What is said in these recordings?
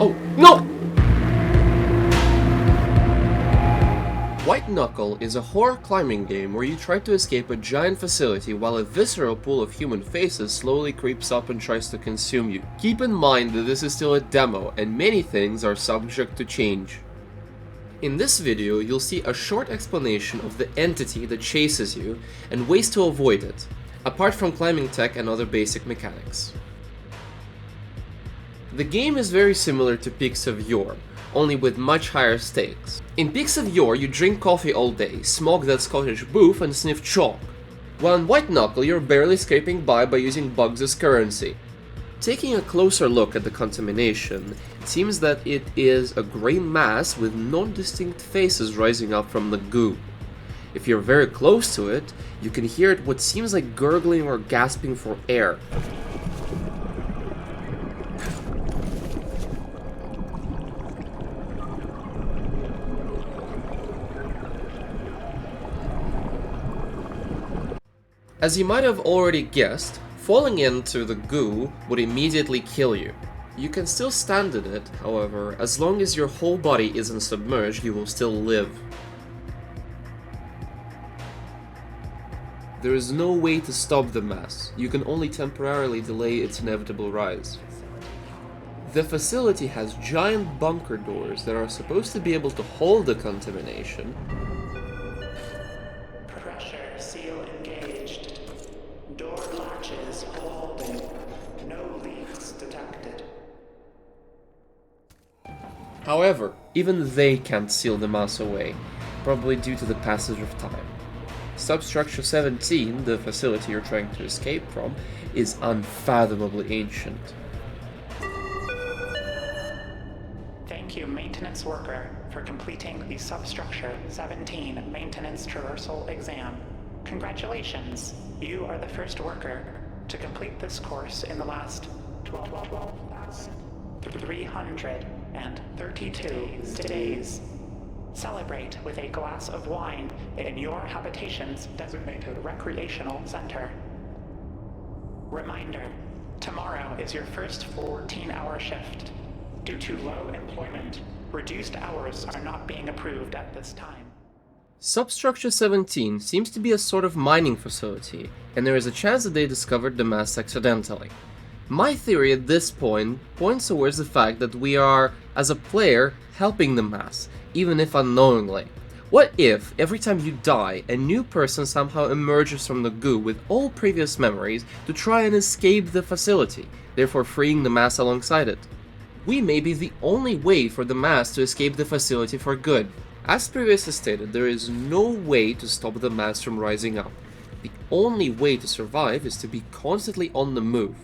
Oh, no! White Knuckle is a horror climbing game where you try to escape a giant facility while a visceral pool of human faces slowly creeps up and tries to consume you. Keep in mind that this is still a demo and many things are subject to change. In this video, you'll see a short explanation of the entity that chases you and ways to avoid it, apart from climbing tech and other basic mechanics. The game is very similar to Peaks of Yore, only with much higher stakes. In Peaks of Yore, you drink coffee all day, smoke that Scottish boof, and sniff chalk. While in White Knuckle, you're barely scraping by using bugs as currency. Taking a closer look at the contamination, it seems that it is a grey mass with non-distinct faces rising up from the goo. If you're very close to it, you can hear it what seems like gurgling or gasping for air. As you might have already guessed, falling into the goo would immediately kill you. You can still stand in it, however, as long as your whole body isn't submerged, you will still live. There is no way to stop the mass, you can only temporarily delay its inevitable rise. The facility has giant bunker doors that are supposed to be able to hold the contamination. Pressure seal engaged. Door latches holding. No leaks detected. However, even they can't seal the mass away, probably due to the passage of time. Substructure 17, the facility you're trying to escape from, is unfathomably ancient. Thank you, maintenance worker, for completing the Substructure 17 maintenance traversal exam. Congratulations, you are the first worker to complete this course in the last 12,332 days. Celebrate with a glass of wine in your habitation's designated recreational center. Reminder, tomorrow is your first 14-hour shift. Due to low employment, reduced hours are not being approved at this time. Substructure 17 seems to be a sort of mining facility, and there is a chance that they discovered the mass accidentally. My theory at this point points towards the fact that we are, as a player, helping the mass, even if unknowingly. What if, every time you die, a new person somehow emerges from the goo with all previous memories to try and escape the facility, therefore freeing the mass alongside it? We may be the only way for the mass to escape the facility for good. As previously stated, there is no way to stop the mass from rising up. The only way to survive is to be constantly on the move.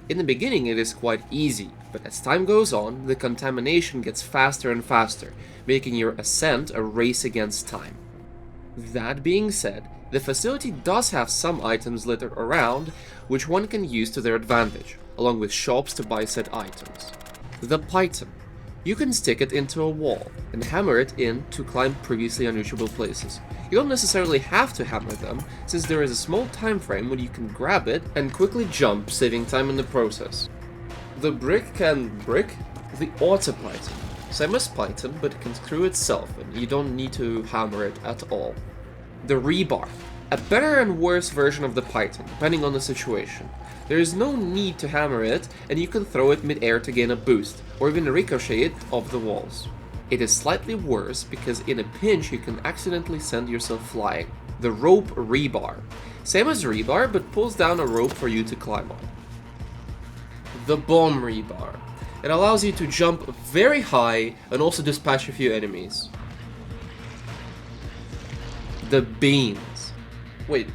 In the beginning it is quite easy, but as time goes on, the contamination gets faster and faster, making your ascent a race against time. That being said, the facility does have some items littered around, which one can use to their advantage, along with shops to buy said items. The Python. You can stick it into a wall and hammer it in to climb previously unreachable places. You don't necessarily have to hammer them, since there is a small time frame when you can grab it and quickly jump, saving time in the process. The brick can brick the auto Python. Same as Python, but it can screw itself and you don't need to hammer it at all. The rebar. A better and worse version of the Python, depending on the situation. There is no need to hammer it, and you can throw it mid-air to gain a boost, or even ricochet it off the walls. It is slightly worse because in a pinch you can accidentally send yourself flying. The rope rebar. Same as rebar, but pulls down a rope for you to climb on. The bomb rebar. It allows you to jump very high and also dispatch a few enemies. The beans. Wait,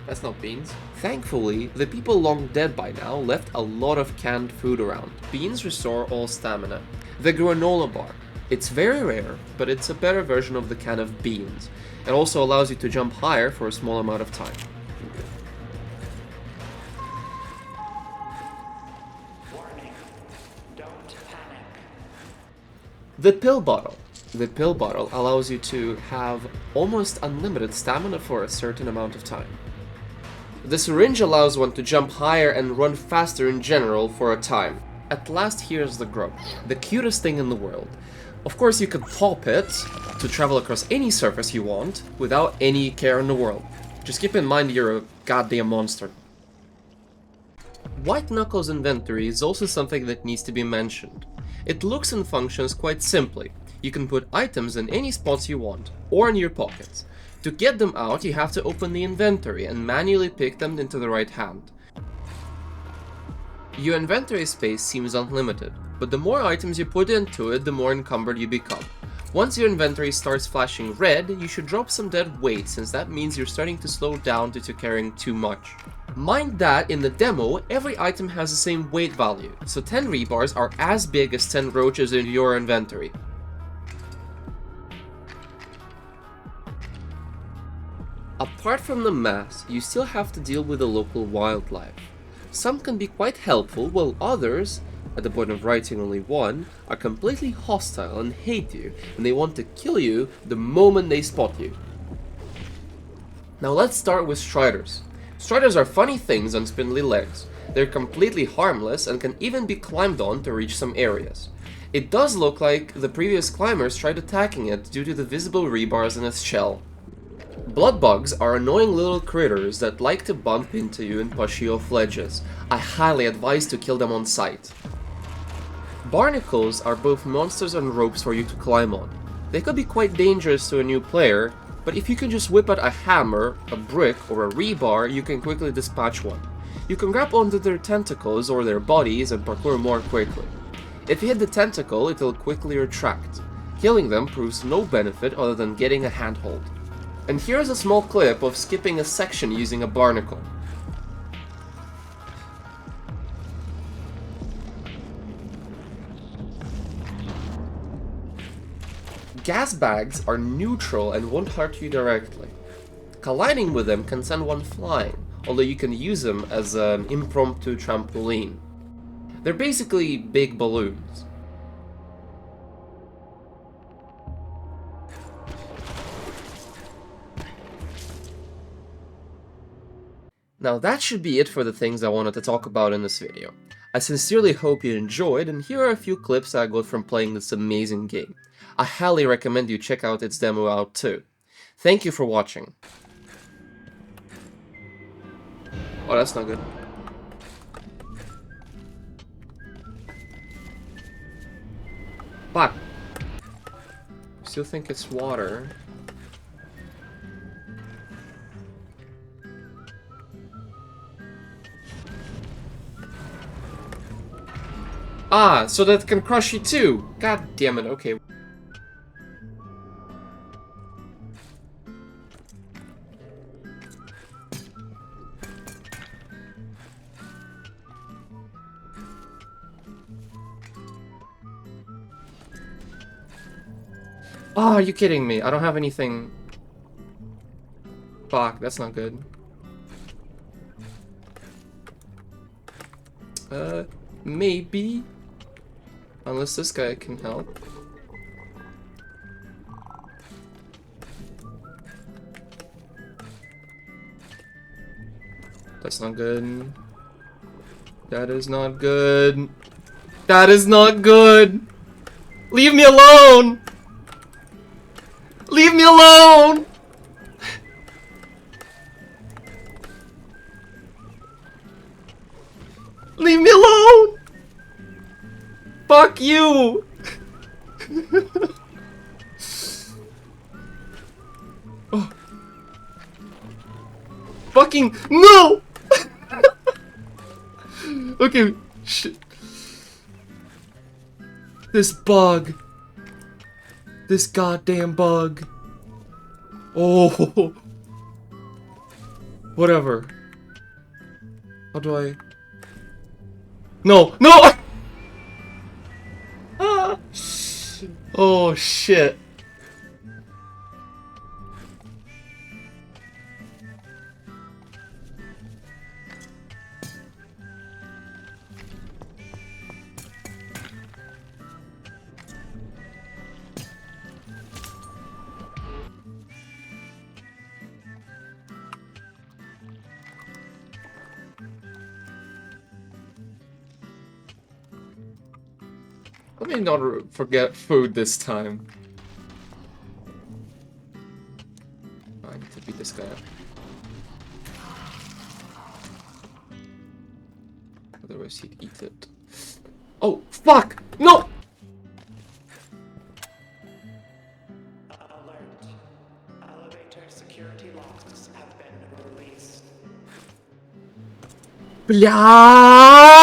that's not beans. Thankfully, the people long dead by now left a lot of canned food around. Beans restore all stamina. The granola bar. It's very rare, but it's a better version of the can of beans. It also allows you to jump higher for a small amount of time. Warning, don't panic. The pill bottle. The pill bottle allows you to have almost unlimited stamina for a certain amount of time. The syringe allows one to jump higher and run faster in general for a time. At last, here's the grub, the cutest thing in the world. Of course, you can pop it to travel across any surface you want without any care in the world. Just keep in mind you're a goddamn monster. White Knuckle's inventory is also something that needs to be mentioned. It looks and functions quite simply. You can put items in any spots you want, or in your pockets. To get them out, you have to open the inventory and manually pick them into the right hand. Your inventory space seems unlimited, but the more items you put into it, the more encumbered you become. Once your inventory starts flashing red, you should drop some dead weight, since that means you're starting to slow down due to carrying too much. Mind that in the demo, every item has the same weight value, so 10 rebars are as big as 10 roaches in your inventory. Apart from the mass, you still have to deal with the local wildlife. Some can be quite helpful, while others, at the point of writing only one, are completely hostile and hate you, and they want to kill you the moment they spot you. Now let's start with striders. Striders are funny things on spindly legs. They're completely harmless and can even be climbed on to reach some areas. It does look like the previous climbers tried attacking it due to the visible rebars in its shell. Bloodbugs are annoying little critters that like to bump into you and push you off ledges. I highly advise to kill them on sight. Barnacles are both monsters and ropes for you to climb on. They could be quite dangerous to a new player, but if you can just whip out a hammer, a brick, or a rebar, you can quickly dispatch one. You can grab onto their tentacles or their bodies and parkour more quickly. If you hit the tentacle, it will quickly retract. Killing them proves no benefit other than getting a handhold. And here's a small clip of skipping a section using a barnacle. Gas bags are neutral and won't hurt you directly. Colliding with them can send one flying, although you can use them as an impromptu trampoline. They're basically big balloons. Now that should be it for the things I wanted to talk about in this video. I sincerely hope you enjoyed, and here are a few clips I got from playing this amazing game. I highly recommend you check out its demo out too. Thank you for watching. Oh, that's not good. Fuck. Still think it's water. Ah, so that can crush you too! God damn it, okay. Oh, are you kidding me? I don't have anything. Fuck, that's not good. Maybe. Unless this guy can help. That's not good. That is not good. That is not good! Leave me alone! Leave me alone! Leave me alone! Fuck you! Oh. Fucking no! Okay, shit. This bug. This goddamn bug. Oh. Whatever. How do I... No! No! Ah. Oh, shit. Let me not forget food this time. Oh, I need to beat this guy up. Otherwise he'd eat it. Oh, fuck! No! Alert. Elevator security locks have been released. Блядь!